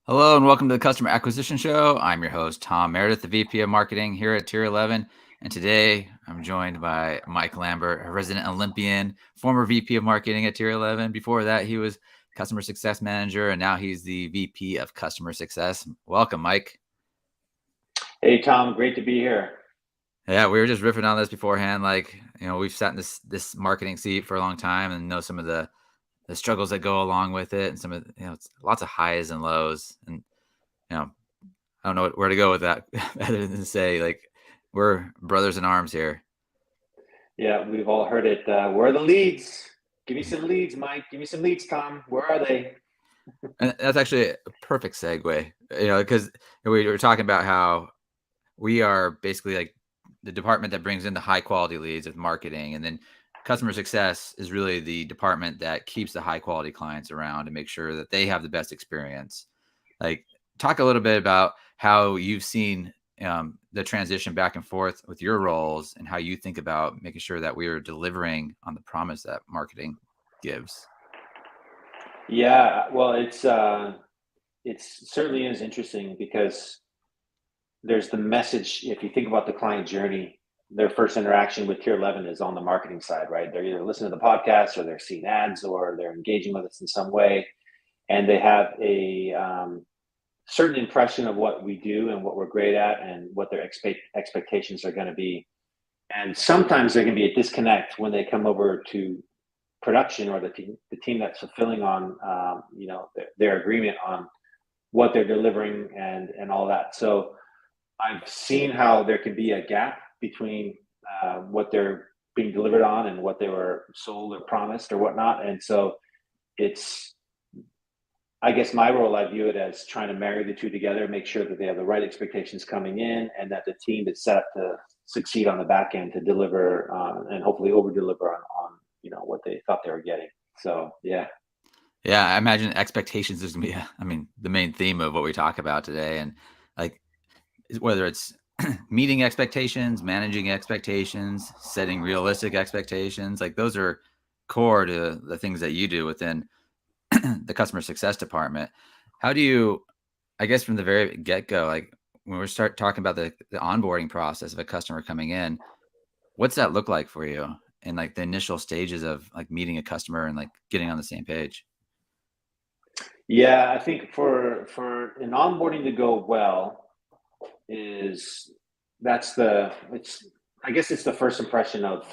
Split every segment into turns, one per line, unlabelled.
Hello and welcome to the Customer Acquisition Show. I'm your host, Tom Meredith, the VP of Marketing here at Tier 11. And today I'm joined by Mike Lambert, a resident Olympian, former VP of Marketing at Tier 11. Before that, he was Customer Success Manager, and now he's the VP of Customer Success. Welcome, Mike.
Hey, Tom, great to be here.
Yeah, we were just riffing on this beforehand. We've sat in this marketing seat for a long time and know some of the struggles that go along with it, and some of it's lots of highs and lows. And you know, I don't know where to go with that other than to say, we're brothers in arms here.
Yeah, we've all heard it. Where are the leads? Give me some leads, Mike. Give me some leads, Tom. Where are they?
And that's actually a perfect segue, because we were talking about how we are basically like the department that brings in the high quality leads with marketing. And then customer success is really the department that keeps the high quality clients around and make sure that they have the best experience. Like, talk a little bit about how you've seen the transition back and forth with your roles and how you think about making sure that we are delivering on the promise that marketing gives.
Yeah, well, it's certainly is interesting because there's the message. If you think about the client journey, their first interaction with Tier 11 is on the marketing side, right? They're either listening to the podcast or they're seeing ads or they're engaging with us in some way, and they have a certain impression of what we do and what we're great at and what their expectations are going to be. And sometimes there can be a disconnect when they come over to production or the team that's fulfilling on their agreement on what they're delivering and all that. So I've seen how there can be a gap between what they're being delivered on and what they were sold or promised or whatnot. And so it's, I guess my role, I view it as trying to marry the two together, make sure that they have the right expectations coming in, and that the team is set up to succeed on the back end to deliver and hopefully over deliver on what they thought they were getting. So yeah.
Yeah, I imagine expectations is gonna be, the main theme of what we talk about today. And like, whether it's meeting expectations, managing expectations, setting realistic expectations, like those are core to the things that you do within the customer success department. How do you, I guess from the very get go, like when we start talking about the onboarding process of a customer coming in, what's that look like for you? And like the initial stages of like meeting a customer and like getting on the same page.
Yeah, I think for an onboarding to go well is that's the it's I guess it's the first impression of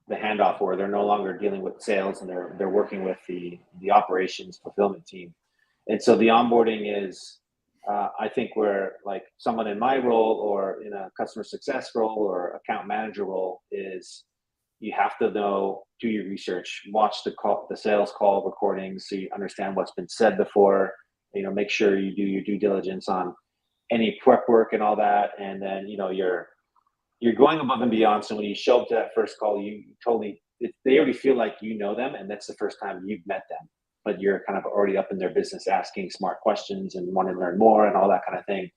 the handoff where they're no longer dealing with sales and they're working with the operations fulfillment team. And so the onboarding is I think where like someone in my role or in a customer success role or account manager role is you have to know, do your research, watch the sales call recordings so you understand what's been said before, make sure you do your due diligence on any prep work and all that. And then, you're going above and beyond. So when you show up to that first call, you totally, they already feel like you know them and that's the first time you've met them, but you're kind of already up in their business asking smart questions and want to learn more and all that kind of thing.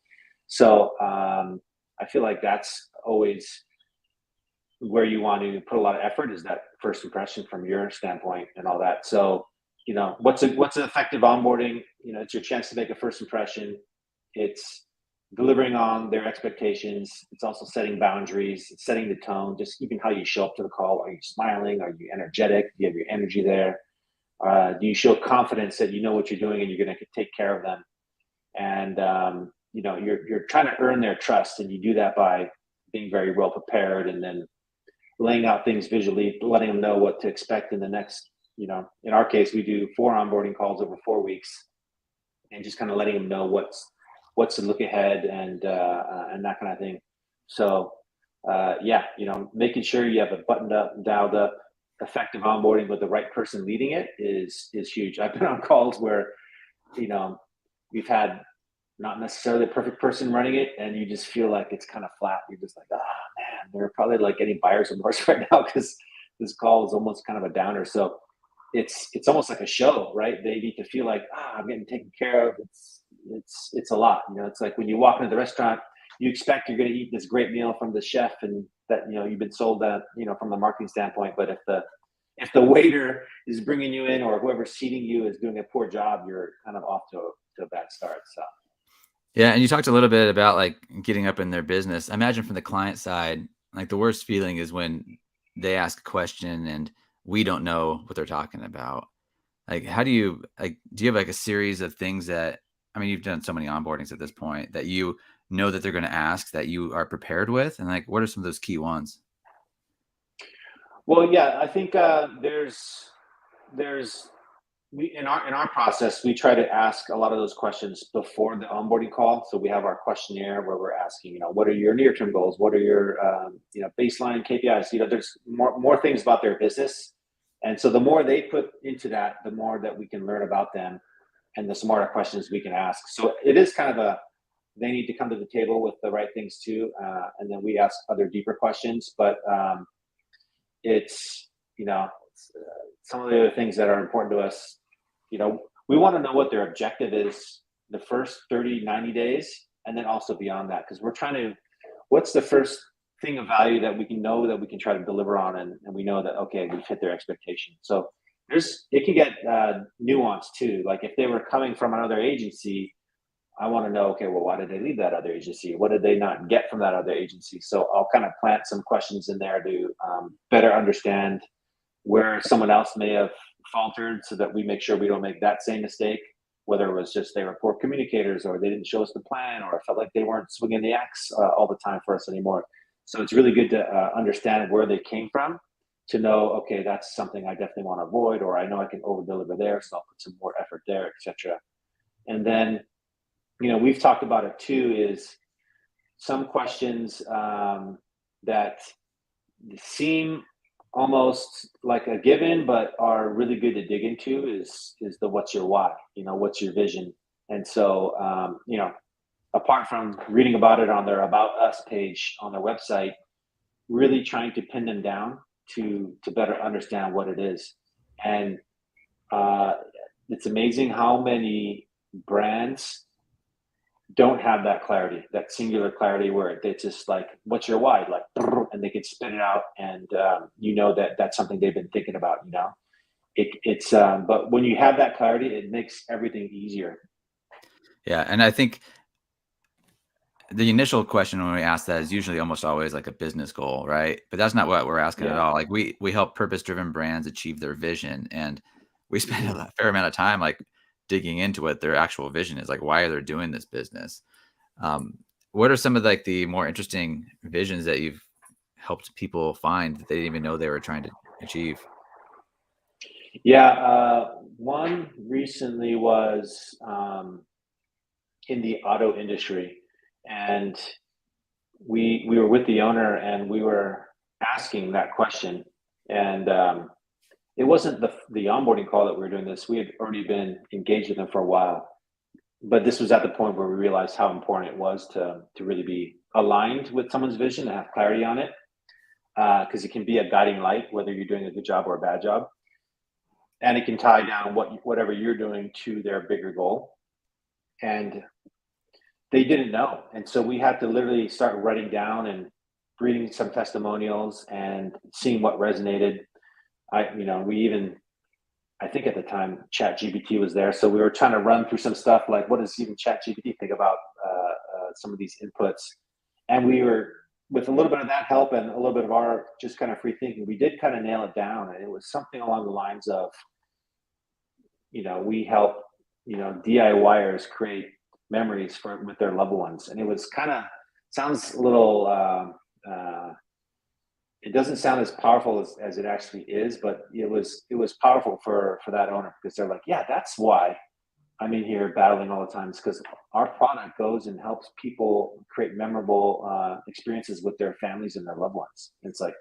So I feel like that's always where you want to put a lot of effort, is that first impression from your standpoint and all that. So, what's an effective onboarding? It's your chance to make a first impression. It's delivering on their expectations. It's also setting boundaries. It's setting the tone. Just even how you show up to the call. Are you smiling? Are you energetic? Do you have your energy there? Do you show confidence that you know what you're doing and you're going to take care of them? And you're trying to earn their trust, and you do that by being very well prepared, and then laying out things visually, letting them know what to expect in the next, in our case, we do 4 onboarding calls over 4 weeks, and just kind of letting them know what's to look ahead and that kind of thing. So yeah, making sure you have a buttoned up, dialed up, effective onboarding with the right person leading it is huge. I've been on calls where we've had not necessarily the perfect person running it, and you just feel like it's kind of flat. You're just like, ah, man, they're probably like getting buyer's remorse right now because this call is almost kind of a downer. So it's almost like a show, right? They need to feel like, I'm getting taken care of. It's a lot. It's like when you walk into the restaurant, you expect you're going to eat this great meal from the chef, and that you've been sold that from the marketing standpoint. But if the waiter is bringing you in or whoever's seating you is doing a poor job, you're kind of off to a bad start. So.
Yeah, and you talked a little bit about, like, getting up in their business. I imagine from the client side, like, the worst feeling is when they ask a question and we don't know what they're talking about. Like, how do you do you have, like, a series of things that I mean, you've done so many onboardings at this point that you know that they're gonna ask that you are prepared with? And, like, what are some of those key ones?
Well, yeah, I think there's we in our process we try to ask a lot of those questions before the onboarding call. So we have our questionnaire where we're asking, what are your near term goals? What are your baseline KPIs? There's more things about their business, and so the more they put into that, the more that we can learn about them, and the smarter questions we can ask. So it is kind of a they need to come to the table with the right things too, and then we ask other deeper questions. But it's some of the other things that are important to us. We want to know what their objective is the first 30, 90 days, and then also beyond that, because we're trying to, what's the first thing of value that we can know that we can try to deliver on, and we know that, okay, we've hit their expectation. So it can get nuanced too. Like if they were coming from another agency, I want to know, okay, well, why did they leave that other agency? What did they not get from that other agency? So I'll kind of plant some questions in there to better understand where someone else may have faltered, so that we make sure we don't make that same mistake, whether it was just they were poor communicators or they didn't show us the plan or it felt like they weren't swinging the X all the time for us anymore. So it's really good to understand where they came from, to know, okay, that's something I definitely want to avoid, or I know I can over deliver there, so I'll put some more effort there, etc. And then, we've talked about it too, is some questions that seem almost like a given, but are really good to dig into, is the what's your why? What's your vision? And so, apart from reading about it on their About Us page on their website, really trying to pin them down to better understand what it is. And uh, it's amazing how many brands don't have that clarity, that singular clarity, where it's just like, what's your why? Like, and they can spit it out, and that that's something they've been thinking about. But when you have that clarity, it makes everything easier.
Yeah, and I think the initial question when we ask that is usually almost always like a business goal, right? But that's not what we're asking at
Yeah.
all. Like we help purpose-driven brands achieve their vision, and we spend
Hmm.
fair amount of time like digging into what their actual vision is, like why they're doing this business. Um, what are some of like the more interesting visions that you've helped people find that they didn't even know they were trying to achieve?
Yeah. One recently was in the auto industry, and we were with the owner, and we were asking that question, and it wasn't the onboarding call that we were doing this. We had already been engaged with them for a while, but this was at the point where we realized how important it was to really be aligned with someone's vision and have clarity on it, because it can be a guiding light whether you're doing a good job or a bad job, and it can tie down whatever you're doing to their bigger goal. And they didn't know, and so we had to literally start writing down and reading some testimonials and seeing what resonated. We even, I think at the time, Chat GPT was there, so we were trying to run through some stuff like, what does even Chat GPT think about some of these inputs? And we were, with a little bit of that help and a little bit of our just kind of free thinking, we did kind of nail it down, and it was something along the lines of, we help DIYers create memories with their loved ones, and it was kind of, sounds a little. It doesn't sound as powerful as it actually is, but it was powerful for that owner, because they're like, yeah, that's why I'm in here battling all the time. It's because our product goes and helps people create memorable experiences with their families and their loved ones. It's like,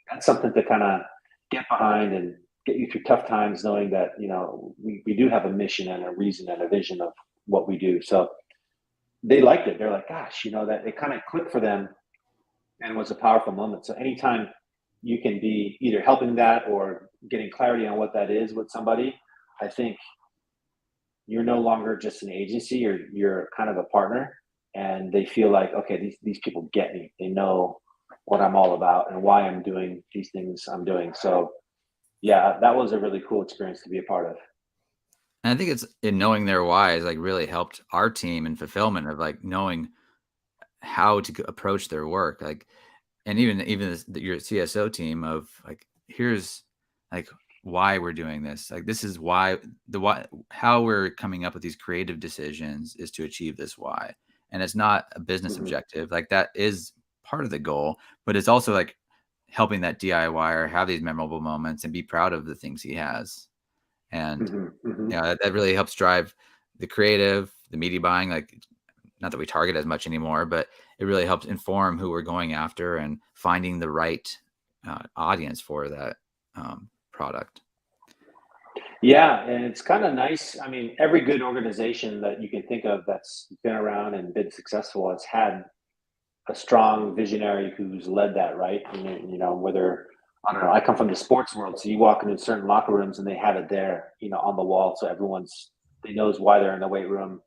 that's something to kind of get behind and get you through tough times, knowing that we do have a mission and a reason and a vision of what we do. So they liked it. They're like, gosh, that it kind of clicked for them, and was a powerful moment. So anytime you can be either helping that or getting clarity on what that is with somebody, I think you're no longer just an agency, you're kind of a partner, and they feel like, okay, these people get me. They know what I'm all about and why I'm doing these things I'm doing. So yeah, that was a really cool experience to be a part of.
And I think it's in knowing their why has like really helped our team in fulfillment of like knowing how to approach their work. Like, and even your CSO team of like, here's like why we're doing this. Like, this is why how we're coming up with these creative decisions is to achieve this why. And it's not a business
Mm-hmm.
objective. Like that is part of the goal, but it's also like helping that DIYer have these memorable moments and be proud of the things he has. And
Mm-hmm. Mm-hmm.
that really helps drive the creative, the media buying. Like, not that we target as much anymore, but it really helps inform who we're going after and finding the right audience for that product.
Yeah, and it's kind of nice. I mean, every good organization that you can think of that's been around and been successful has had a strong visionary who's led that, right? Whether I don't know, I come from the sports world, so you walk into certain locker rooms and they have it there, on the wall, so everyone's they knows why they're in the weight room,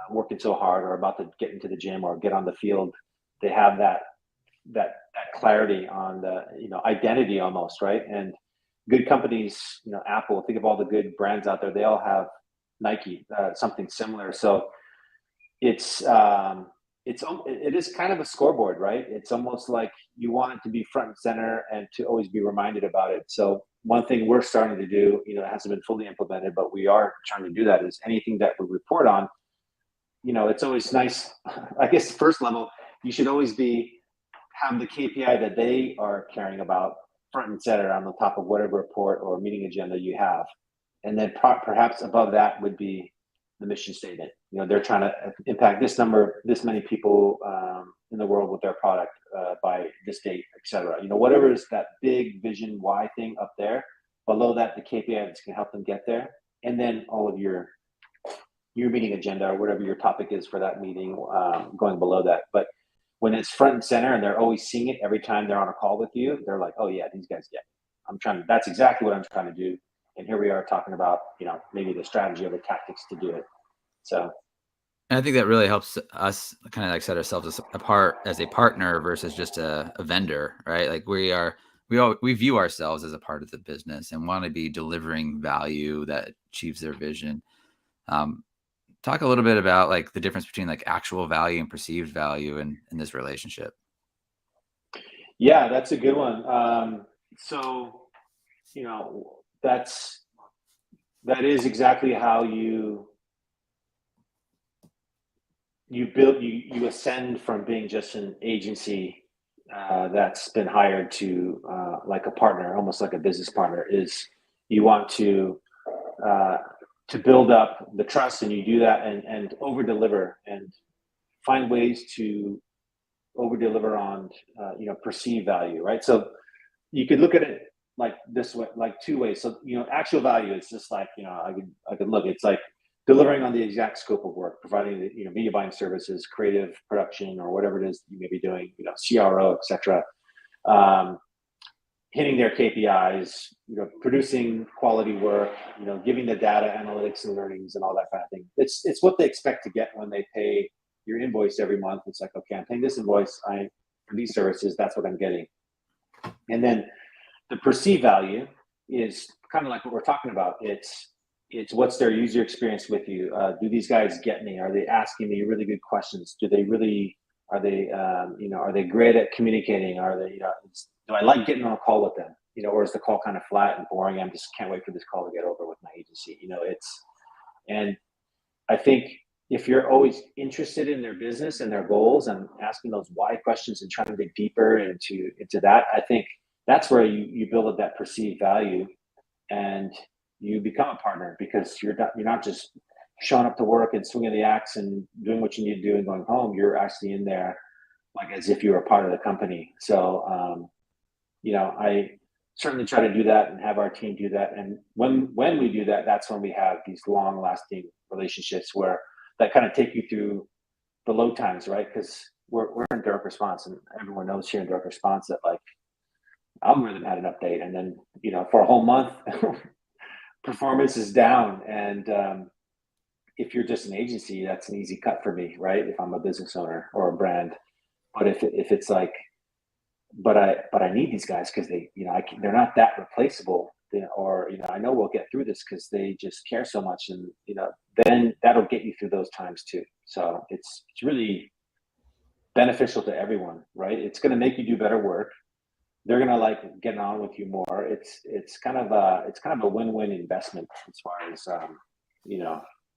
working so hard, or about to get into the gym or get on the field. They have that clarity on the identity almost, right? And good companies, Apple, think of all the good brands out there, they all have Nike, something similar. So it's it is kind of a scoreboard, right? It's almost like you want it to be front and center and to always be reminded about it. So one thing we're starting to do, it hasn't been fully implemented, but we are trying to do that, is anything that we report on, it's always nice. I guess first level, you should always be have the KPI that they are caring about front and center on the top of whatever report or meeting agenda you have. And then perhaps above that would be the mission statement. They're trying to impact this number, this many people in the world with their product by this date, et cetera. Whatever is that big vision why thing up there. Below that, the KPI that's going to help them get there. And then all of your meeting agenda or whatever your topic is for that meeting going below that. But when it's front and center and they're always seeing it every time they're on a call with you, they're like, oh yeah, these guys get it. That's exactly what I'm trying to do. And here we are talking about, maybe the strategy or the tactics to do it. So,
And I think that really helps us kind of like set ourselves apart as a partner versus just a vendor, right? Like we view ourselves as a part of the business and want to be delivering value that achieves their vision. Um, Talk a little bit about like the difference between like actual value and perceived value in this relationship.
yeah, that's a good one. So, you know, that is exactly how you ascend from being just an agency that's been hired to like a partner, almost like a business partner. Is you want uh, to build up the trust, and you do that and over deliver and find ways to over deliver on perceived value, right? So you could look at it like this way, like two ways. So actual value is just like I could look. It's like delivering on the exact scope of work, providing the media buying services, creative production, or whatever it is you may be doing, CRO, etc. Um, Hitting their KPIs, producing quality work, giving the data analytics and learnings and all that kind of thing. It's what they expect to get when they pay your invoice every month. It's like, okay, I'm paying this invoice for these services. That's what I'm getting. And then the perceived value is kind of like what we're talking about. It's what's their user experience with you. Do these guys get me? Are they asking me really good questions? Do they really? Are they are they great at communicating? Are they do I like getting on a call with them? Or is the call kind of flat and boring? I'm just can't wait for this call to get over with my agency. And I think if you're always interested in their business and their goals and asking those why questions and trying to dig deeper into that, I think that's where you build up that perceived value and you become a partner, because you're not just showing up to work and swinging the axe and doing what you need to do and going home. You're actually in there like as if you were a part of the company. So I certainly try to do that and have our team do that. And when we do that, that's when we have these long lasting relationships where that kind of take you through the low times, right? Because we're in direct response, and everyone knows here in direct response that like algorithm had an update, and then for a whole month performance is down. And if you're just an agency, that's an easy cut for me, right? If I'm a business owner or a brand. But if it's like, but I need these guys because they're not that replaceable. or, I know we'll get through this because they just care so much. And, then that'll get you through those times too. So it's really beneficial to everyone, right? It's going to make you do better work. They're going to like getting on with you more. It's kind of a win-win investment as far as,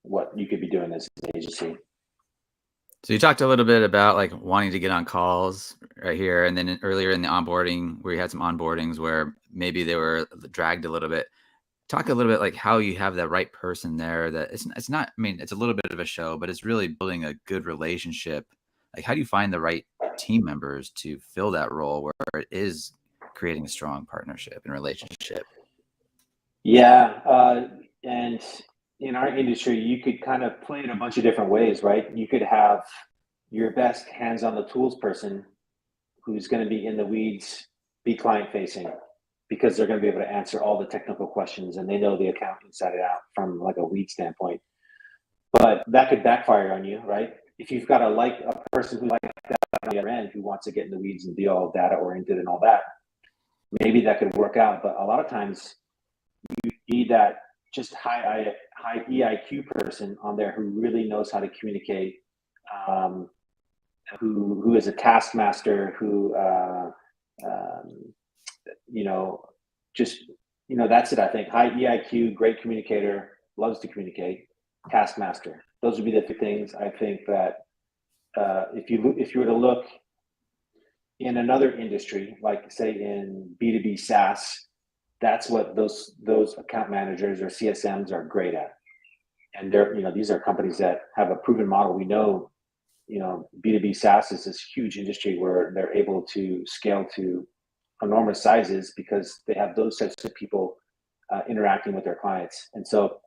what you could be doing as an agency.
So you talked a little bit about like wanting to get on calls right here, and then earlier in the onboarding, where you had some onboardings where maybe they were dragged a little bit. Talk a little bit like how you have that right person there. That it's not. I mean, it's a little bit of a show, but it's really building a good relationship. Like, how do you find the right team members to fill that role where it is creating a strong partnership and relationship?
Yeah, and in our industry, you could kind of play it a bunch of different ways, right? You could have your best hands on the tools person who's going to be in the weeds, be client facing, because they're going to be able to answer all the technical questions and they know the account inside and out from like a weed standpoint. But that could backfire on you, right? If you've got a person who like that on the other end who wants to get in the weeds and be all data oriented and all that, maybe that could work out. But a lot of times you need that just high EIQ person on there who really knows how to communicate, who is a taskmaster, who just that's it. I think high EIQ, great communicator, loves to communicate, taskmaster. Those would be the 2 things I think that if you were to look in another industry, like say in B2B SaaS, that's what those account managers or CSMs are great at. And these are companies that have a proven model. We know, B2B SaaS is this huge industry where they're able to scale to enormous sizes because they have those types of people interacting with their clients. And so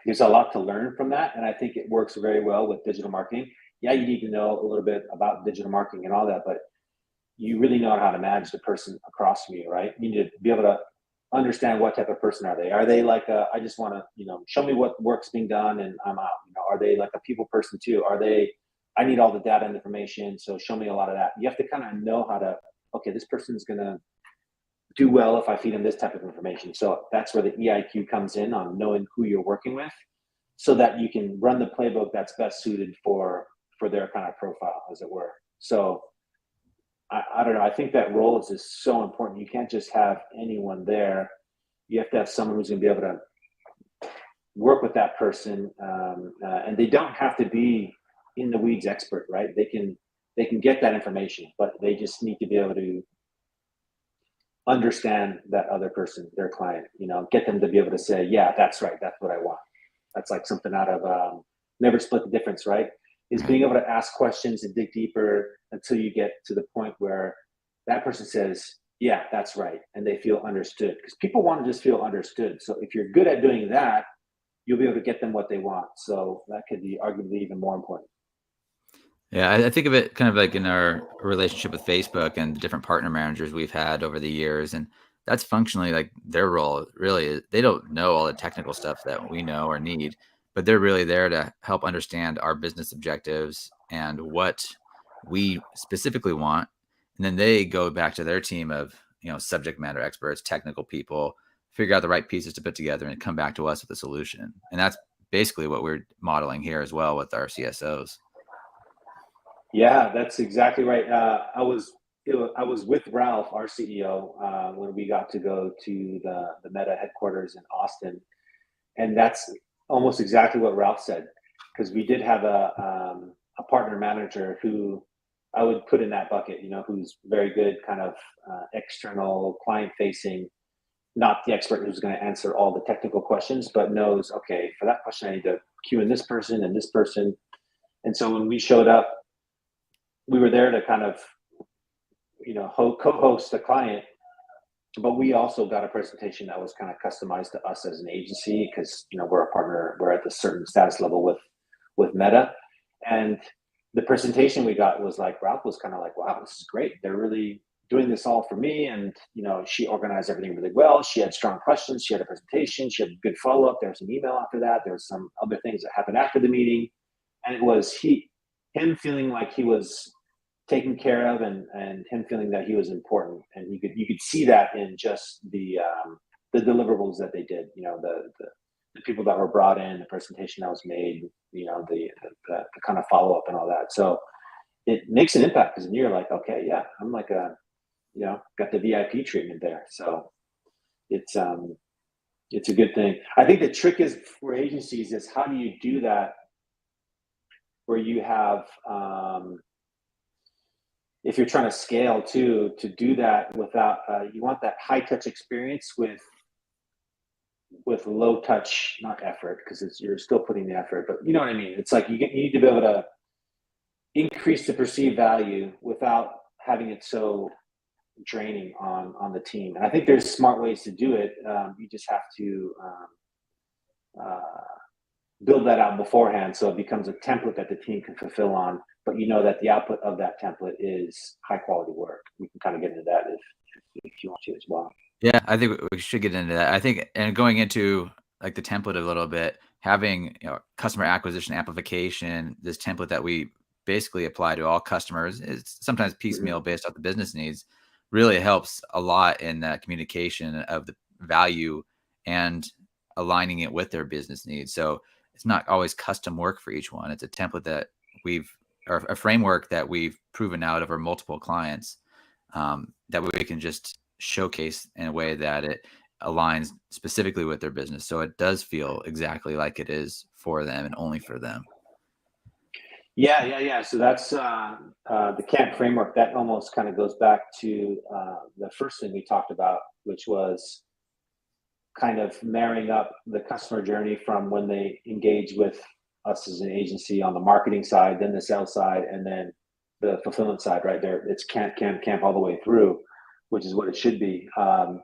there's a lot to learn from that. And I think it works very well with digital marketing. Yeah, you need to know a little bit about digital marketing and all that, but you really know how to manage the person across from you, right? You need to be able to understand what type of person are they. Are they like I just want to, show me what work's being done and I'm out. Are they like a people person too? Are they, I need all the data and information, so show me a lot of that. You have to kind of know how to, okay, this person's going to do well if I feed them this type of information. So that's where the EIQ comes in, on knowing who you're working with so that you can run the playbook that's best suited for their kind of profile, as it were. So I don't know. I think that role is just so important. You can't just have anyone there. You have to have someone who's going to be able to work with that person, and they don't have to be in the weeds expert, right? They can get that information, but they just need to be able to understand that other person, their client. Get them to be able to say, "Yeah, that's right. That's what I want." That's like something out of Never Split the Difference, right? Is being able to ask questions and dig deeper until you get to the point where that person says, "Yeah, that's right," and they feel understood. Because people want to just feel understood. So if you're good at doing that, you'll be able to get them what they want. So that could be arguably even more important.
Yeah, I think of it kind of like in our relationship with Facebook and the different partner managers we've had over the years. And that's functionally like their role. Really, they don't know all the technical stuff that we know or need, but they're really there to help understand our business objectives and what we specifically want. And then they go back to their team of, subject matter experts, technical people, figure out the right pieces to put together and come back to us with a solution. And that's basically what we're modeling here as well with our CSOs.
Yeah, that's exactly right. I was with Ralph, our CEO, when we got to go to the Meta headquarters in Austin, and that's almost exactly what Ralph said. Because we did have a partner manager who I would put in that bucket, who's very good, kind of external client facing, not the expert who's going to answer all the technical questions, but knows, okay, for that question I need to cue in this person and this person. And so when we showed up, we were there to kind of, co-host the client, but we also got a presentation that was kind of customized to us as an agency because, we're a partner, we're at a certain status level with Meta. And the presentation we got was like, Ralph was kind of like, wow, this is great. They're really doing this all for me. And, she organized everything really well. She had strong questions. She had a presentation. She had good follow-up. There was an email after that. There was some other things that happened after the meeting. And it was him feeling like he was taken care of and him feeling that he was important. And you could see that in just the the deliverables that they did, the people that were brought in, the presentation that was made, the kind of follow up and all that. So it makes an impact because you're like, okay, yeah, I'm like got the VIP treatment there. So it's a good thing. I think the trick is for agencies is how do you do that where you have, if you're trying to scale too, to do that without, you want that high touch experience with low touch, not effort, because you're still putting the effort, but you know what I mean? It's like you need to be able to increase the perceived value without having it so draining on the team. And I think there's smart ways to do it. You just have to build that out beforehand so it becomes a template that the team can fulfill on, but that the output of that template is high quality work. We can kind of get into that if you want to as well.
Yeah, I think we should get into that. I think, and going into like the template a little bit, having customer acquisition amplification, this template that we basically apply to all customers, is sometimes piecemeal based off the business needs, really helps a lot in that communication of the value and aligning it with their business needs. So it's not always custom work for each one. It's a template that or a framework that we've proven out over multiple clients, that we can just showcase in a way that it aligns specifically with their business. So it does feel exactly like it is for them and only for them.
Yeah. So that's the CAMP framework. That almost kind of goes back to the first thing we talked about, which was kind of marrying up the customer journey from when they engage with us as an agency on the marketing side, then the sales side, and then the fulfillment side, right there. It's camp all the way through, which is what it should be. Yeah,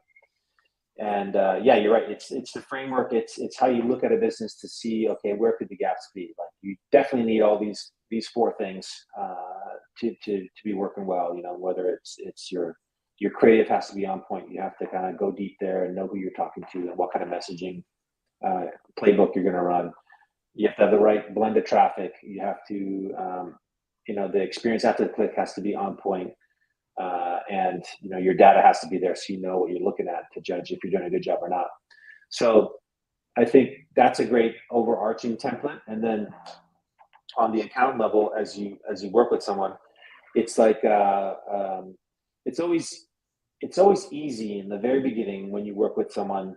you're right. It's the framework. It's how you look at a business to see, okay, where could the gaps be? Like you definitely need all these four things to be working well. Whether it's your creative has to be on point. You have to kind of go deep there and know who you're talking to and what kind of messaging playbook you're going to run. You have to have the right blend of traffic. You have to, the experience after the click has to be on point. And your data has to be there so you know what you're looking at to judge if you're doing a good job or not. So I think that's a great overarching template. And then on the account level, as you work with someone, it's like it's always easy in the very beginning when you work with someone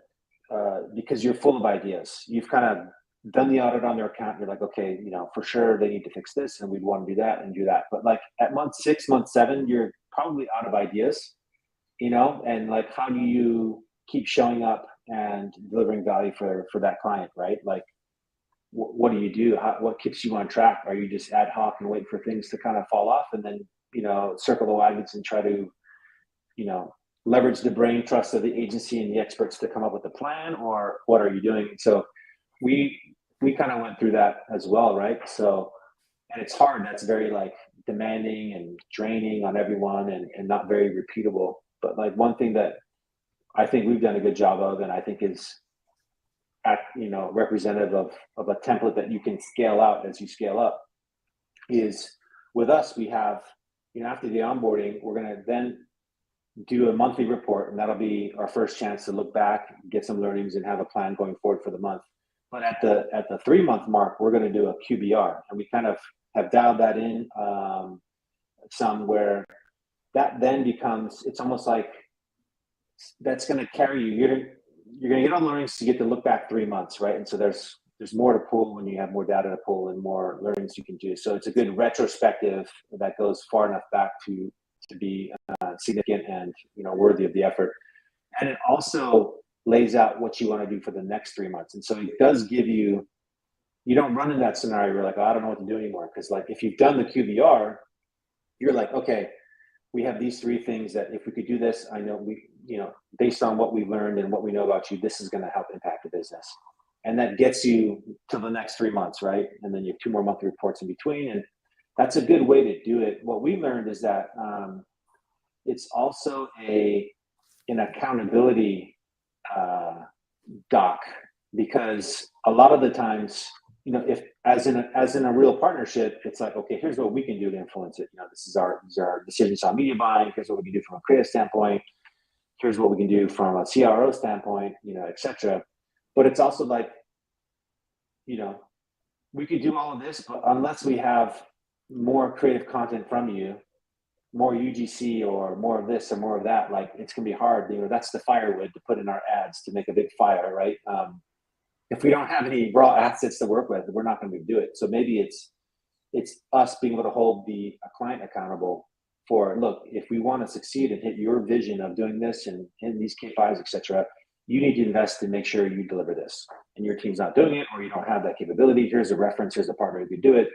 because you're full of ideas. You've kind of done the audit on their account. You're like, okay, for sure they need to fix this and we'd want to do that and do that. But like at month 6, month 7, you're probably out of ideas, and like, how do you keep showing up and delivering value for that client, right? Like, what do you do? What keeps you on track? Are you just ad hoc and wait for things to kind of fall off and then, circle the wagons and try to, leverage the brain trust of the agency and the experts to come up with a plan, or what are you doing? So we kind of went through that as well, right? So, and it's hard. That's very like demanding and draining on everyone and not very repeatable. But like one thing that I think we've done a good job of, and I think is representative of a template that you can scale out as you scale up, is with us, we have, after the onboarding, we're going to then do a monthly report, and that'll be our first chance to look back, get some learnings, and have a plan going forward for the month. But at the 3-month mark, we're going to do a QBR, and we kind of have dialed that in some, where that then becomes, it's almost like that's going to carry you. You're going to get all the learnings to get to look back 3 months, right? And so there's more to pull when you have more data to pull and more learnings you can do. So it's a good retrospective that goes far enough back to be significant and worthy of the effort. And it also lays out what you want to do for the next 3 months. And so it does give you don't run in that scenario where like, oh, I don't know what to do anymore. Because like if you've done the QBR, you're like, okay, we have these 3 things that if we could do this, I know based on what we've learned and what we know about you, this is going to help impact the business. And that gets you to the next 3 months, right? And then you have 2 more monthly reports in between. And that's a good way to do it. What we learned is that it's also an accountability doc, because a lot of the times, if as in a real partnership, it's like, okay, here's what we can do to influence it. These are our decisions on media buying. Here's what we can do from a creative standpoint. here's what we can do from a CRO standpoint, et cetera. But it's also like, we could do all of this, but unless we have more creative content from you, more UGC or more of this or more of that, like it's gonna be hard. That's the firewood to put in our ads to make a big fire, right? If we don't have any raw assets to work with, we're not going to do it. So maybe it's us being able to hold a client accountable for, look, if we want to succeed and hit your vision of doing this and hitting these KPIs, et cetera, you need to invest to make sure you deliver this. And your team's not doing it, or you don't have that capability. Here's a reference. Here's a partner who can do it.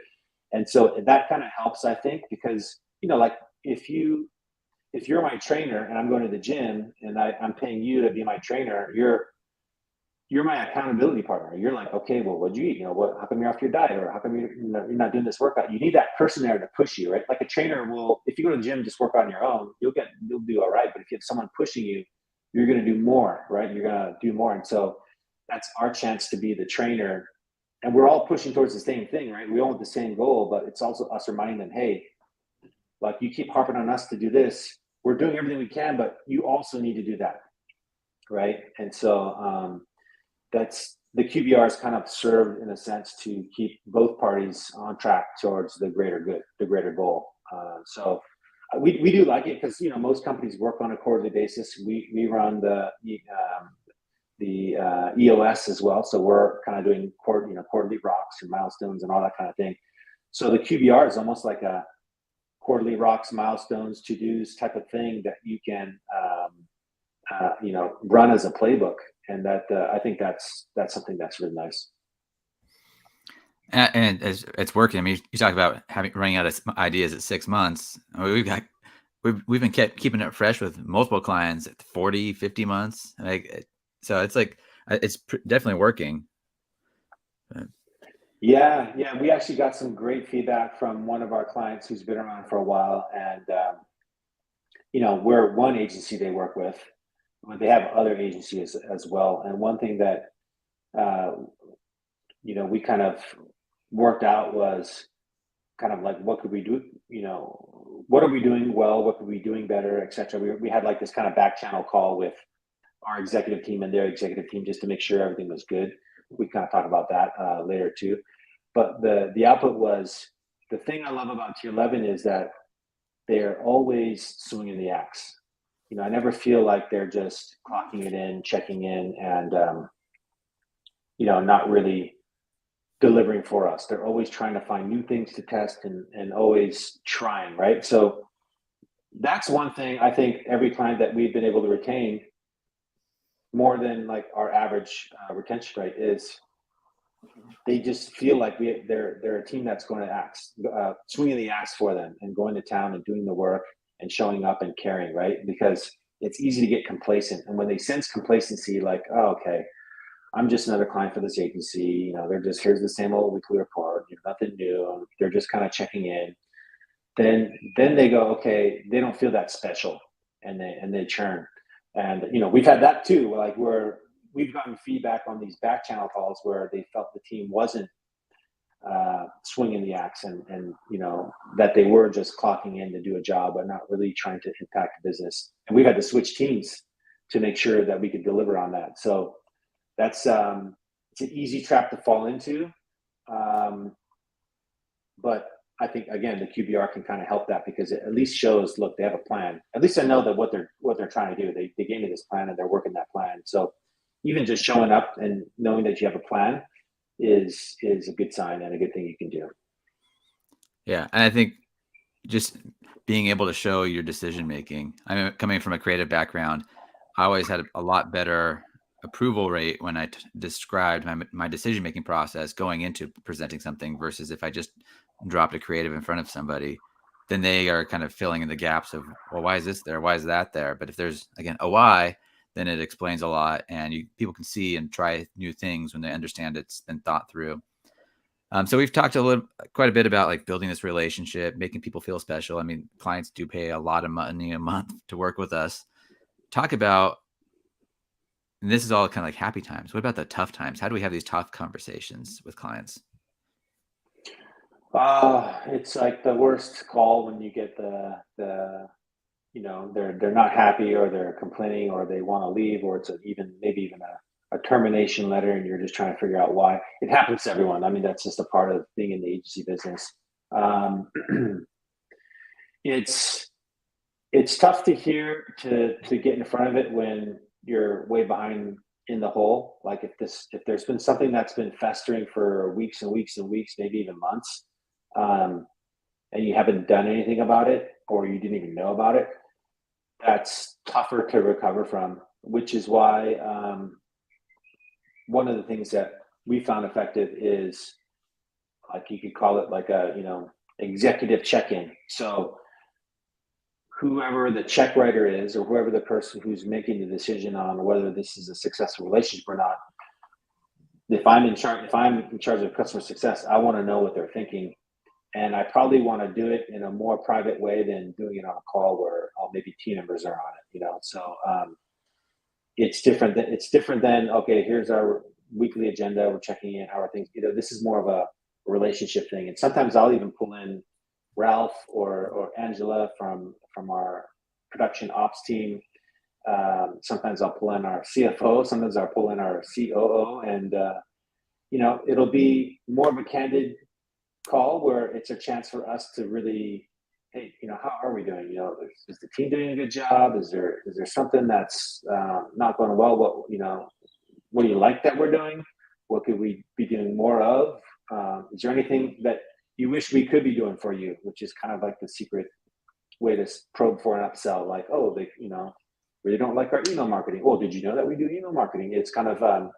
And so that kind of helps, I think, because like if you're my trainer and I'm going to the gym and I'm paying you to be my trainer, you're my accountability partner. You're like, okay, well, what'd you eat? How come you're off your diet, or how come you're not doing this workout? You need that person there to push you, right? Like a trainer will, if you go to the gym, just work on your own, you'll do all right. But if you have someone pushing you, you're going to do more, right? You're going to do more. And so that's our chance to be the trainer. And we're all pushing towards the same thing, right? We all want the same goal, but it's also us reminding them, hey, like you keep harping on us to do this. We're doing everything we can, but you also need to do that, right? And so that's the QBRs kind of served in a sense to keep both parties on track towards the greater good, the greater goal. So we do like it because most companies work on a quarterly basis. We run the EOS as well, so we're kind of doing quarterly rocks and milestones and all that kind of thing. So the QBR is almost like a quarterly rocks, milestones, to-dos type of thing that you can run as a playbook. And that I think that's something that's really nice.
And it's working. I mean, you talk about running out of ideas at 6 months. I mean, we've been keeping it fresh with multiple clients at 40, 50 months. So it's like, it's definitely working.
Yeah. We actually got some great feedback from one of our clients who's been around for a while, and we're one agency they work with. They have other agencies as well. And one thing that we kind of worked out was kind of like, what could we do? What are we doing well? What could we be doing better, et cetera? We had like this kind of back channel call with our executive team and their executive team just to make sure everything was good. We kind of talk about that later too. But the output was, the thing I love about Tier 11 is that they're always swinging the axe. I never feel like they're just clocking it in, checking in, and not really delivering for us. They're always trying to find new things to test and always trying, right? So that's one thing I think every client that we've been able to retain more than like our average retention rate is, they just feel like they're a team that's going to swinging the axe for them and going to town and doing the work and showing up and caring, right? Because it's easy to get complacent. And when they sense complacency, like, oh, okay, I'm just another client for this agency. They're just, here's the same old weekly report, nothing new. They're just kind of checking in. Then they go, okay, they don't feel that special, and they churn. And we've had that too. Like we've gotten feedback on these back channel calls where they felt the team wasn't swinging the axe, and that they were just clocking in to do a job but not really trying to impact the business. And we've had to switch teams to make sure that we could deliver on that. So that's it's an easy trap to fall into, but I think again the QBR can kind of help that, because it at least shows, look, they have a plan. At least I know that what they're trying to do. They gave me this plan and they're working that plan. So even just showing up and knowing that you have a plan is a good sign and a good thing you can do.
Yeah, and I think just being able to show your decision making. I mean, coming from a creative background, I always had a lot better approval rate when I described my decision making process going into presenting something, versus if I just dropped a creative in front of somebody, then they are kind of filling in the gaps of, well, why is this there? Why is that there? But if there's, again, a why, then it explains a lot, and people can see and try new things when they understand it's been thought through. So we've talked quite a bit about like building this relationship, making people feel special. I mean, clients do pay a lot of money a month to work with us. Talk about, and this is all kind of like happy times. What about the tough times? How do we have these tough conversations with clients?
It's like the worst call when you get the they're not happy, or they're complaining, or they want to leave, or it's maybe even a termination letter, and you're just trying to figure out why. It happens to everyone. I mean, that's just a part of being in the agency business. Um, it's it's tough to get in front of it when you're way behind in the hole. Like if there's been something that's been festering for weeks and weeks and weeks, maybe even months, um, and you haven't done anything about it, or you didn't even know about it, that's tougher to recover from. Which is why one of the things that we found effective is, like, you could call it like a executive check-in. So whoever the check writer is, or whoever the person who's making the decision on whether this is a successful relationship or not, if I'm in charge of customer success, I want to know what they're thinking, and I probably want to do it in a more private way than doing it on a call where maybe team members are on it. So it's different than, okay, here's our weekly agenda, we're checking in, how are things. This is more of a relationship thing, and sometimes I'll even pull in Ralph or Angela from our production ops team. Sometimes I'll pull in our CFO, sometimes I'll pull in our COO, and it'll be more of a candid call where it's a chance for us to really, hey, how are we doing? Is the team doing a good job? Is there something that's not going well? What do you like that we're doing? What could we be doing more of? Is there anything that you wish we could be doing for you? Which is kind of like the secret way to probe for an upsell. Like, oh, they really don't like our email marketing. Oh, did you know that we do email marketing? It's kind of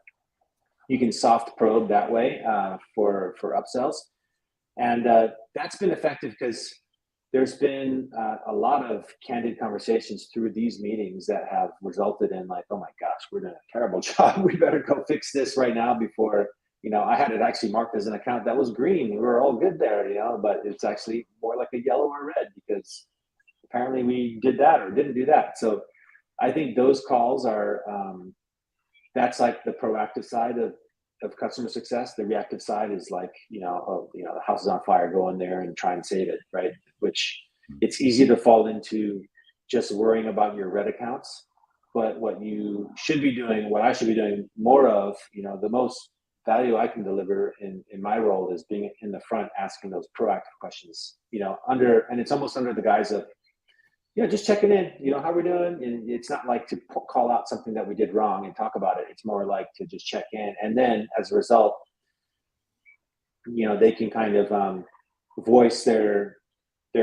you can soft probe that way for upsells. And that's been effective because there's been a lot of candid conversations through these meetings that have resulted in, like, oh my gosh, we're doing a terrible job. We better go fix this right now before, I had it actually marked as an account that was green. We were all good there, but it's actually more like a yellow or red because apparently we did that or didn't do that. So I think those calls are, that's like the proactive side of customer success. The reactive side is like, the house is on fire, go in there and try and save it, right? Which it's easy to fall into just worrying about your red accounts. But what you should be doing, what I should be doing more of, the most value I can deliver in my role is being in the front, asking those proactive questions, and it's almost under the guise of, just checking in, how we're doing. And it's not like to call out something that we did wrong and talk about it. It's more like to just check in. And then as a result, they can kind of voice their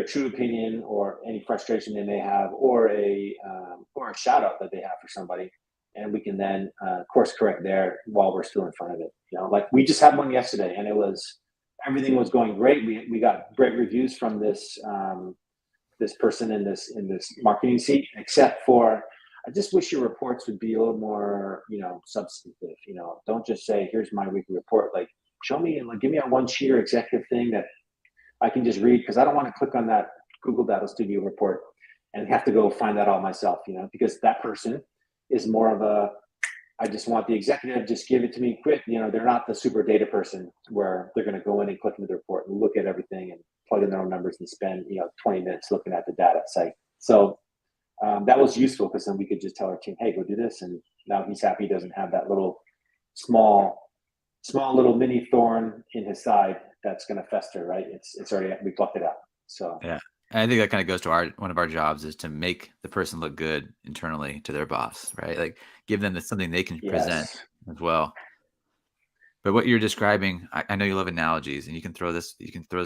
true opinion or any frustration they may have, or a shout out that they have for somebody. And we can then course correct there while we're still in front of it. Like we just had one yesterday, and everything was going great. We got great reviews from this person in this marketing seat, except for, I just wish your reports would be a little more, substantive. Don't just say, here's my weekly report. Like, show me, like, give me a one-sheeter executive thing that I can just read, because I don't want to click on that Google Data Studio report and have to go find that all myself, because that person is more of a, I just want the executive, just give it to me quick. They're not the super data person where they're going to go in and click into the report and look at everything and plug in their own numbers and spend 20 minutes looking at the data. So that was useful, because then we could just tell our team, hey, go do this, and now he's happy. He doesn't have that little small little mini thorn in his side that's going to fester, right? It's already, we plucked it out. So
yeah, and I think that kind of goes to one of our jobs is to make the person look good internally to their boss, right? Like give them something they can present as well. But what you're describing, I know you love analogies, and you can throw this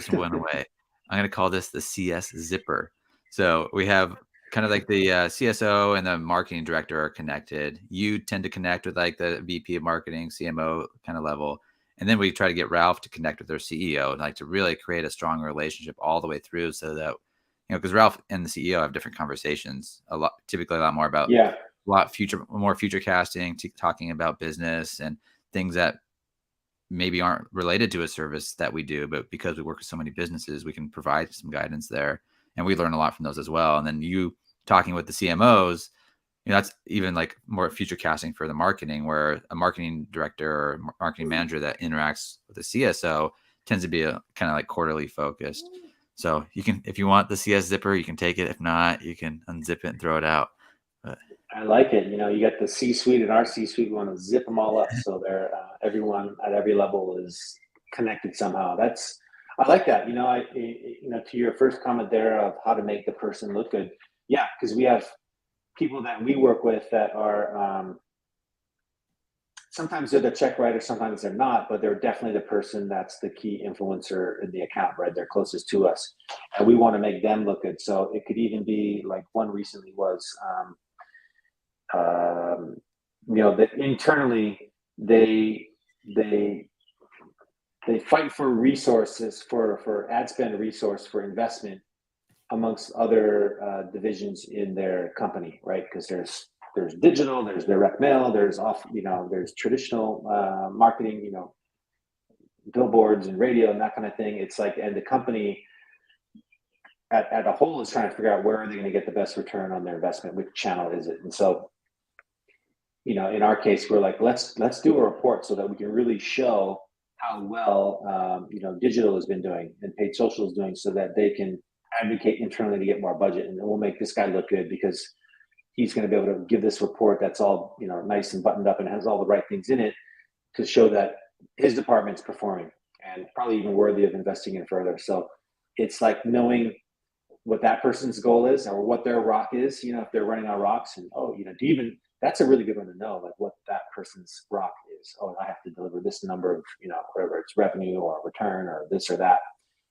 one away. I'm going to call this the CS zipper. So we have kind of like the CSO and the marketing director are connected. You tend to connect with like the VP of marketing, CMO kind of level. And then we try to get Ralph to connect with their CEO and like to really create a strong relationship all the way through, so that, because Ralph and the CEO have different conversations, typically a lot more about more future casting, talking about business and things that maybe aren't related to a service that we do, but because we work with so many businesses, we can provide some guidance there, and we learn a lot from those as well. And then you talking with the CMOs, that's even like more future casting for the marketing, where a marketing director or marketing manager that interacts with the CSO tends to be a kind of like quarterly focused. So you can, if you want the CS zipper, you can take it. If not, you can unzip it and throw it out. But
I like it. You know, you got the C-suite and our C-suite. We want to zip them all up so they're everyone at every level is connected somehow. I like that. You know, to your first comment there of how to make the person look good. Yeah, because we have people that we work with that are sometimes they're the check writer, sometimes they're not, but they're definitely the person that's the key influencer in the account, right? They're closest to us, and we want to make them look good. So it could even be like one recently was. Um, that internally they they they fight for resources for ad spend resource for investment amongst other divisions in their company, right? Because there's digital, there's direct mail, there's traditional marketing, billboards and radio and that kind of thing. It's like, and the company at a whole is trying to figure out where are they going to get the best return on their investment, which channel is it, and so in our case, we're like, let's do a report so that we can really show how well digital has been doing and paid social is doing, so that they can advocate internally to get more budget, and we'll make this guy look good because he's going to be able to give this report that's all nice and buttoned up and has all the right things in it to show that his department's performing and probably even worthy of investing in further. So it's like knowing what that person's goal is or what their rock is, if they're running on rocks, and do you even, that's a really good one to know, like what that person's rock is. Oh, I have to deliver this number of, whatever it's revenue or return or this or that.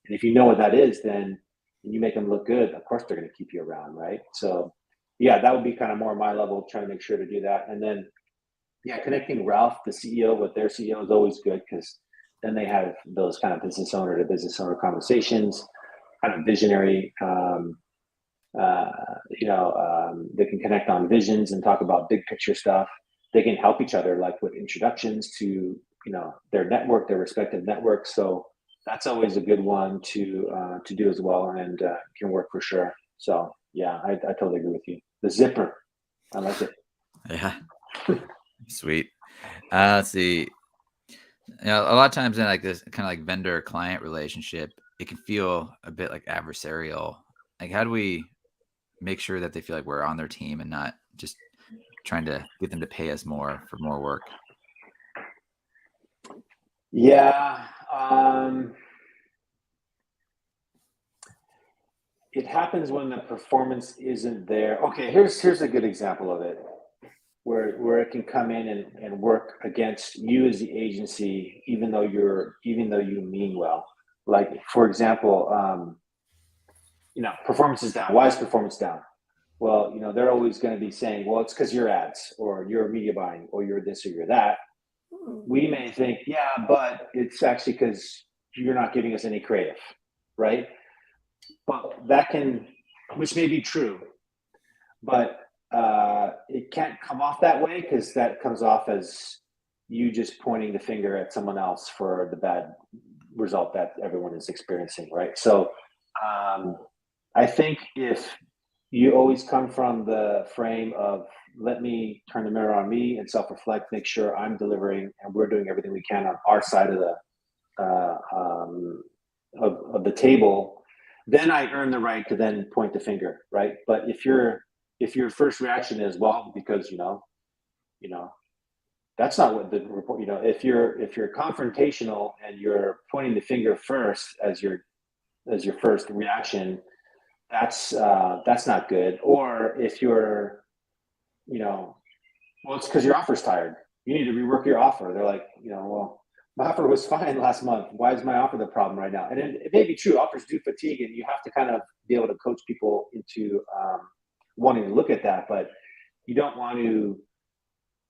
And if you know what that is, then you make them look good, of course they're going to keep you around, right? So yeah, that would be kind of more my level, trying to make sure to do that. And then connecting Ralph, the CEO, with their CEO is always good, because then they have those kind of business owner to business owner conversations, kind of visionary. They can connect on visions and talk about big picture stuff. They can help each other, like with introductions to their network, their respective networks. So that's always a good one to do as well, and can work for sure. So yeah, I totally agree with you. The zipper, I like it.
yeah, sweet. Let's see. A lot of times in like this kind of like vendor client relationship, it can feel a bit like adversarial. Like, how do we make sure that they feel like we're on their team and not just trying to get them to pay us more for more work?
Yeah. It happens when the performance isn't there. Okay, here's a good example of it, where it can come in and work against you as the agency, even though you mean well. Like, for example, performance is down. Why is performance down? Well, they're always going to be saying, well, it's because you're ads, or you're media buying, or you're this, or you're that. We may think, yeah, but it's actually because you're not giving us any creative, right? Well, which may be true, but it can't come off that way, because that comes off as you just pointing the finger at someone else for the bad result that everyone is experiencing, right? So I think if you always come from the frame of, let me turn the mirror on me and self-reflect, make sure I'm delivering and we're doing everything we can on our side of the table, then I earn the right to then point the finger, right? But if your first reaction is, well, because that's not what the report. If you're confrontational and you're pointing the finger first as your first reaction, that's not good. Or if you're, well, it's because your offer's tired. You need to rework your offer. They're like, well, my offer was fine last month. Why is my offer the problem right now? And it may be true. Offers do fatigue, and you have to kind of be able to coach people into wanting to look at that. But you don't want to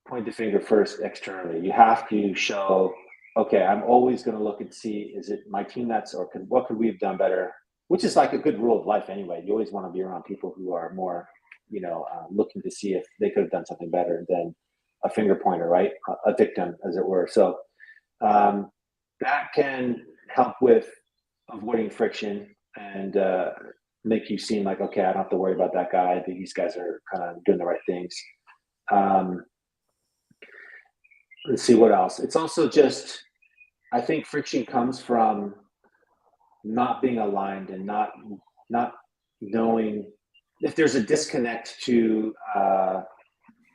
point the finger first externally. You have to show, okay, I'm always going to look and see, is it my team what could we have done better? Which is like a good rule of life anyway. You always want to be around people who are more, looking to see if they could have done something better than a finger pointer, right? A victim, as it were. So that can help with avoiding friction and make you seem like, okay, I don't have to worry about that guy. These guys are kind of doing the right things. Let's see what else. It's also just, I think friction comes from not being aligned and not knowing if there's a disconnect to a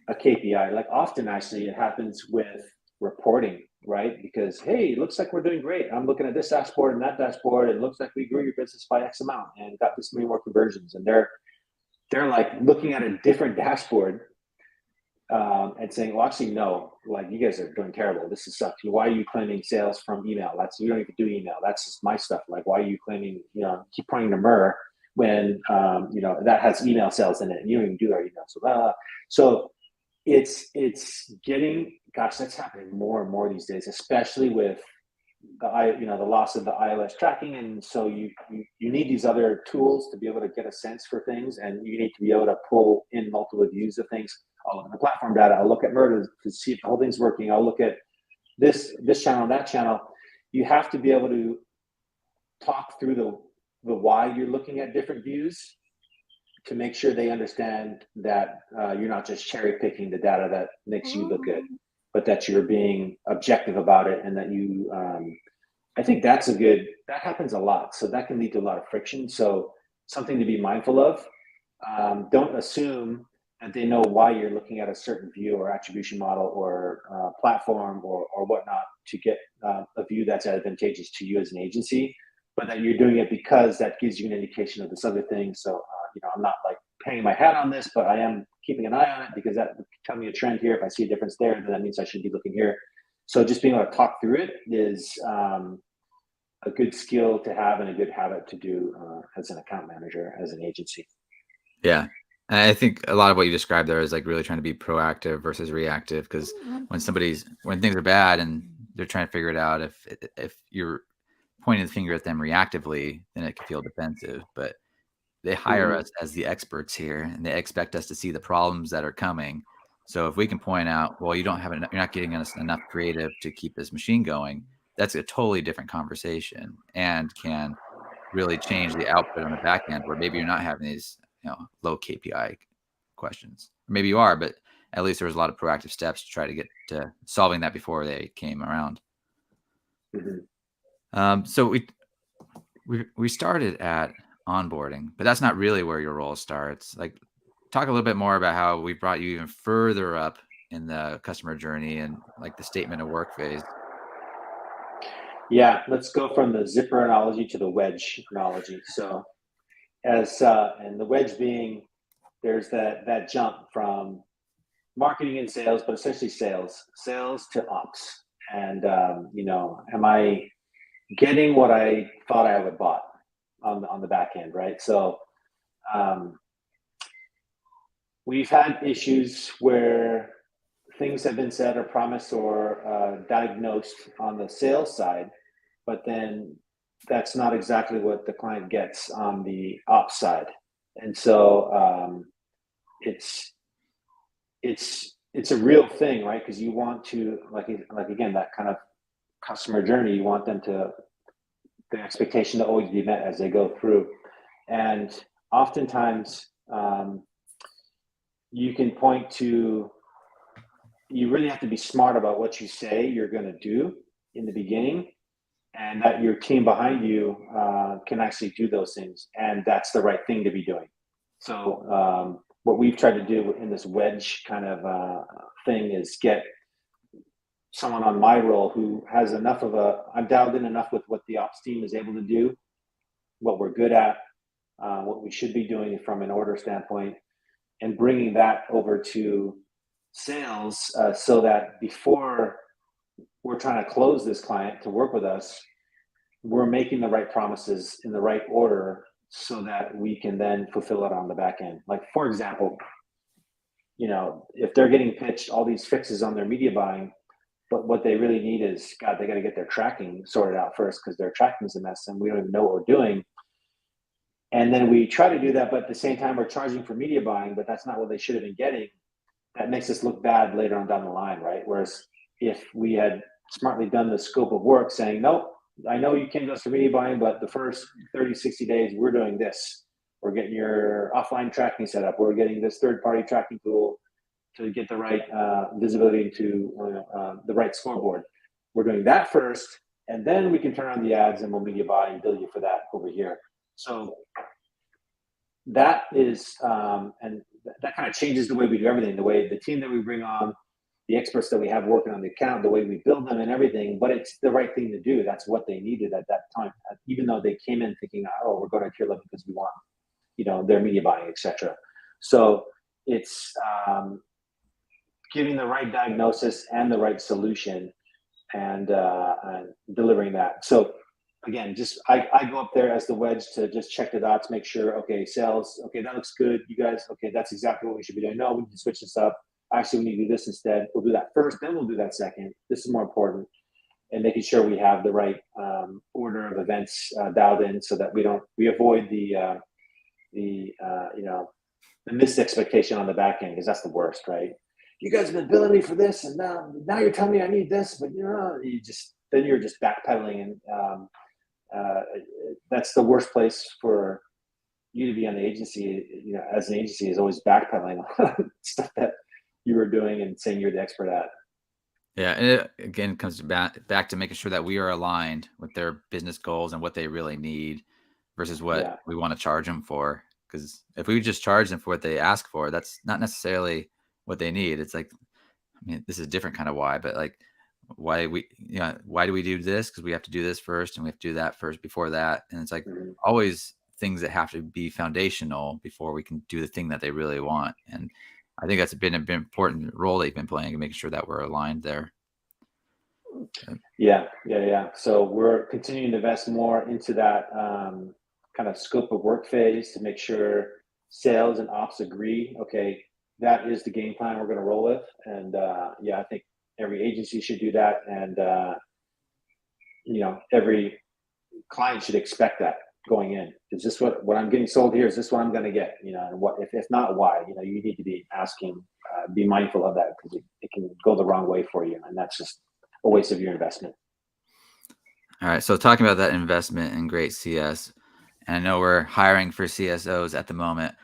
KPI. Like often, actually, it happens with reporting, right? Because hey, it looks like we're doing great. I'm looking at this dashboard and that dashboard, and it looks like we grew your business by X amount and got this many more conversions. And they're like looking at a different dashboard and saying, well, actually, no, like you guys are doing terrible. This is sucks. Why are you claiming sales from email? That's you don't even do email. That's just my stuff. Like, why are you claiming? Keep pointing to Myrrh when that has email sales in it, and you don't even do our email. So it's getting, gosh, that's happening more and more these days, especially with the loss of the iOS tracking. And so you need these other tools to be able to get a sense for things, and you need to be able to pull in multiple views of things. I'll look at the platform data, I'll look at Murder to see if the whole thing's working, I'll look at this channel, that channel. You have to be able to talk through the why you're looking at different views to make sure they understand that you're not just cherry picking the data that makes you look good, but that you're being objective about it, and that you I think that happens a lot. So that can lead to a lot of friction. So something to be mindful of. Don't assume that they know why you're looking at a certain view or attribution model or platform or whatnot to get a view that's advantageous to you as an agency, but that you're doing it because that gives you an indication of this other thing. So, I'm not like hanging my hat on this, but I am keeping an eye on it because that would tell me a trend here. If I see a difference there, then that means I should be looking here. So just being able to talk through it is a good skill to have and a good habit to do as an account manager, as an agency.
Yeah. And I think a lot of what you described there is like really trying to be proactive versus reactive, because when things are bad and they're trying to figure it out, if you're pointing the finger at them reactively, then it can feel defensive. But they hire us as the experts here, and they expect us to see the problems that are coming. So if we can point out, well, you're not getting us enough creative to keep this machine going, that's a totally different conversation and can really change the output on the back end, where maybe you're not having these, low KPI questions. Or maybe you are, but at least there was a lot of proactive steps to try to get to solving that before they came around. So we started at onboarding, but that's not really where your role starts. Like, talk a little bit more about how we brought you even further up in the customer journey and like the statement of work phase.
Yeah, let's go from the zipper analogy to the wedge analogy. So and the wedge being, there's that jump from marketing and sales, but essentially sales to ops. And am I getting what I thought I would bought on the back end, right? So we've had issues where things have been said or promised or diagnosed on the sales side, but then that's not exactly what the client gets on the ops side. And so it's a real thing, right? Because you want to, like again, that kind of customer journey, you want them to, the expectation to always be met as they go through. And oftentimes you can point to, you really have to be smart about what you say you're going to do in the beginning, and that your team behind you can actually do those things, and that's the right thing to be doing. So what we've tried to do in this wedge kind of thing is get someone on my role who has enough of I'm dialed in enough with what the ops team is able to do, what we're good at, what we should be doing from an order standpoint, and bringing that over to sales so that before we're trying to close this client to work with us, we're making the right promises in the right order so that we can then fulfill it on the back end. Like, for example, if they're getting pitched all these fixes on their media buying, but what they really need is, God, they got to get their tracking sorted out first, because their tracking is a mess and we don't even know what we're doing. And then we try to do that, but at the same time, we're charging for media buying, but that's not what they should have been getting. That makes us look bad later on down the line, right? Whereas if we had smartly done the scope of work saying, nope, I know you came to us for media buying, but the first 30, 60 days, we're doing this. We're getting your offline tracking set up. We're getting this third-party tracking tool to get the right visibility into the right scoreboard. We're doing that first, and then we can turn on the ads and we'll media buy and bill you for that over here. So that is, and that kind of changes the way we do everything, the way the team that we bring on, the experts that we have working on the account, the way we build them and everything, but it's the right thing to do. That's what they needed at that time, even though they came in thinking, oh, we're going to tier level because we want, their media buying, etc. So it's giving the right diagnosis and the right solution, and delivering that. So again, just I go up there as the wedge to just check the dots, make sure, okay, sales, okay, that looks good. You guys, okay, that's exactly what we should be doing. No, we need to switch this up. Actually, we need to do this instead. We'll do that first, then we'll do that second. This is more important. And making sure we have the right order of events dialed in, so that we avoid the missed expectation on the back end, because that's the worst, right? You guys have been billing me for this, and now you're telling me I need this, but you're just backpedaling, and that's the worst place for you to be on the agency. As an agency, is always backpedaling on stuff that you were doing and saying you're the expert at.
Yeah, and it again comes back to making sure that we are aligned with their business goals and what they really need versus what
Yeah.
we want to charge them for. Because if we just charge them for what they ask for, that's not necessarily what they need. It's like, I mean, this is a different kind of why, but like, why why do we do this? Because we have to do this first, and we have to do that first before that, and it's like
Mm-hmm.
always things that have to be foundational before we can do the thing that they really want. And I think that's been an important role they've been playing in making sure that we're aligned there.
Yeah. So we're continuing to invest more into that kind of scope of work phase to make sure sales and ops agree. Okay, that is the game plan we're going to roll with, and I think every agency should do that, and every client should expect that going in. Is this what I'm getting sold here? Is this what I'm going to get? And what if not, why? You need to be asking, be mindful of that, because it can go the wrong way for you, and that's just a waste of your investment.
All right. So talking about that investment in great CS, and I know we're hiring for CSOs at the moment.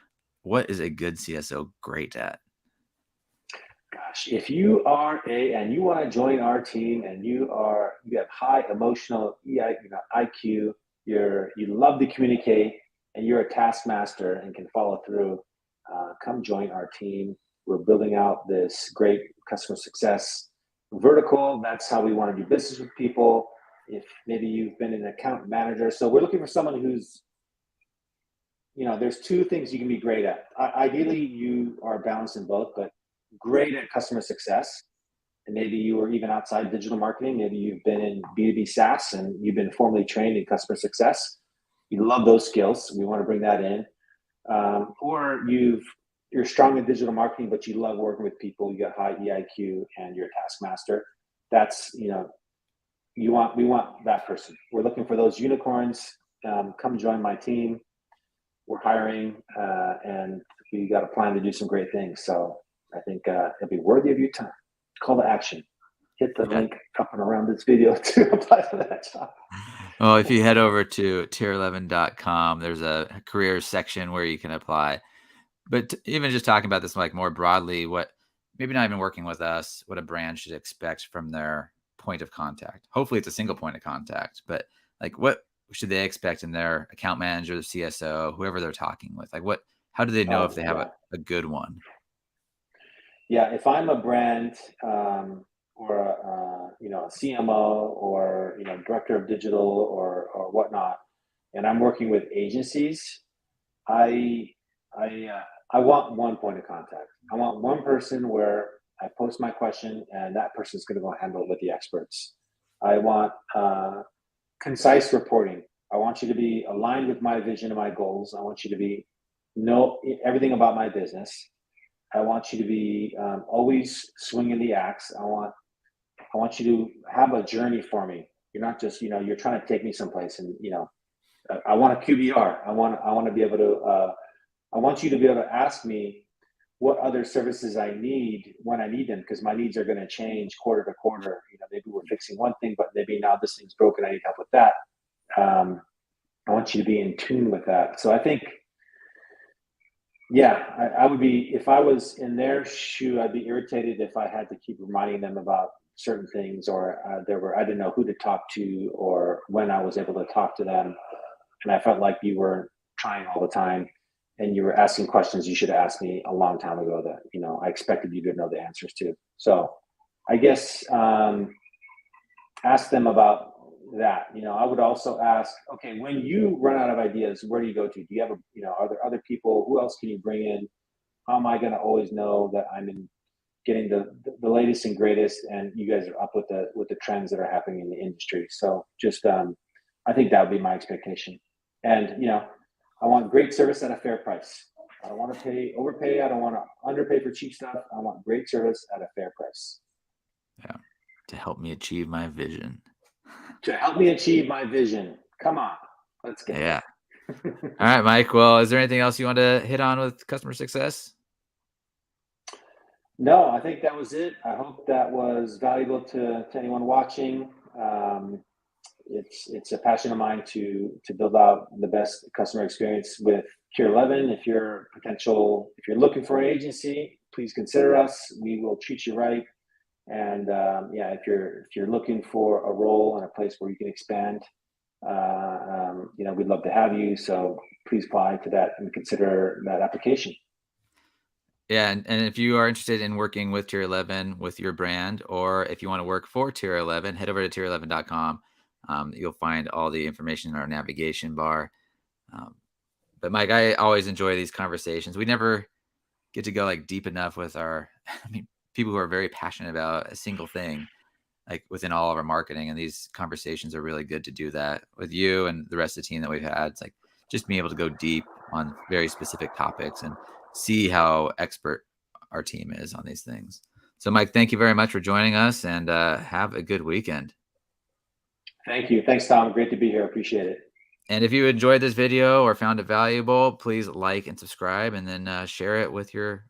What is a good CSO great at?
Gosh, if you are and you want to join our team, and you have high emotional IQ, you love to communicate, and you're a taskmaster and can follow through, come join our team. We're building out this great customer success vertical. That's how we want to do business with people. If maybe you've been an account manager, so we're looking for someone who's, there's two things you can be great at. Ideally, you are balanced in both, but great at customer success. And maybe you were even outside digital marketing. Maybe you've been in B2B SaaS and you've been formally trained in customer success. You love those skills. We want to bring that in. Or you're strong in digital marketing, but you love working with people. You got high EIQ and you're a taskmaster. That's, we want that person. We're looking for those unicorns. Come join my team. We're hiring, and we got a plan to do some great things. So I think it'll be worthy of your time. Call to action. Hit the link up and around this video to apply for that job.
Well, if you head over to tier11.com, there's a careers section where you can apply. But even just talking about this like more broadly, what maybe not even working with us, what a brand should expect from their point of contact. Hopefully it's a single point of contact, but like what should they expect in their account manager, the CSO, whoever they're talking with? Like how do they know if they have a good one?
Yeah, if I'm a brand or a CMO or director of digital or whatnot, and I'm working with agencies, I want one point of contact. I want one person where I post my question and that person's going to go handle it with the experts. I want concise reporting. I want you to be aligned with my vision and my goals. I want you to know everything about my business. I want you to be always swinging the axe. I want you to have a journey for me. You're not just you're trying to take me someplace, and I want a QBR. I want to be able to. I want you to be able to ask me what other services I need when I need them, because my needs are going to change quarter to quarter. Maybe we're fixing one thing, but maybe now this thing's broken. I need help with that. I want you to be in tune with that. So I think, I would be, if I was in their shoe, I'd be irritated if I had to keep reminding them about certain things, or I didn't know who to talk to or when I was able to talk to them, and I felt like you weren't trying all the time, and you were asking questions you should have asked me a long time ago that I expected you to know the answers to. So I guess ask them about that. I would also ask, okay, when you run out of ideas, where do you go to? Do you have are there other people? Who else can you bring in? How am I going to always know that I'm in getting the latest and greatest, and you guys are up with the trends that are happening in the industry? So just I think that would be my expectation. And I want great service at a fair price. I don't want to overpay. I don't want to underpay for cheap stuff. I want great service at a fair price.
Yeah. To help me achieve my vision.
To help me achieve my vision. Come on, let's get
Yeah.
there.
All right, Mike. Well, is there anything else you want to hit on with customer success?
No, I think that was it. I hope that was valuable to anyone watching. It's a passion of mine to build out the best customer experience with Cure 11. If you're looking for an agency, please consider us. We will treat you right. And yeah, if you're looking for a role and a place where you can expand, we'd love to have you. So please apply to that and consider that application.
Yeah, and if you are interested in working with Tier 11 with your brand, or if you want to work for Tier 11, head over to tier11.com. You'll find all the information in our navigation bar. Um, but Mike, I always enjoy these conversations. We never get to go like deep enough with our, I mean, people who are very passionate about a single thing, like within all of our marketing. And these conversations are really good to do that with you and the rest of the team that we've had. It's like just being able to go deep on very specific topics and see how expert our team is on these things. So, Mike, thank you very much for joining us, and have a good weekend.
Thank you. Thanks, Tom. Great to be here. Appreciate it.
And if you enjoyed this video or found it valuable, please like and subscribe, and then share it with your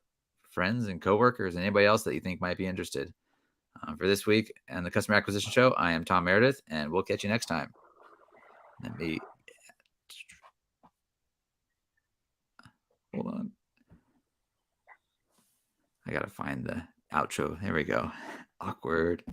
friends and coworkers and anybody else that you think might be interested. For this week and the Customer Acquisition Show, I am Tom Meredith, and we'll catch you next time. Let me hold on. I gotta find the outro. There we go. Awkward.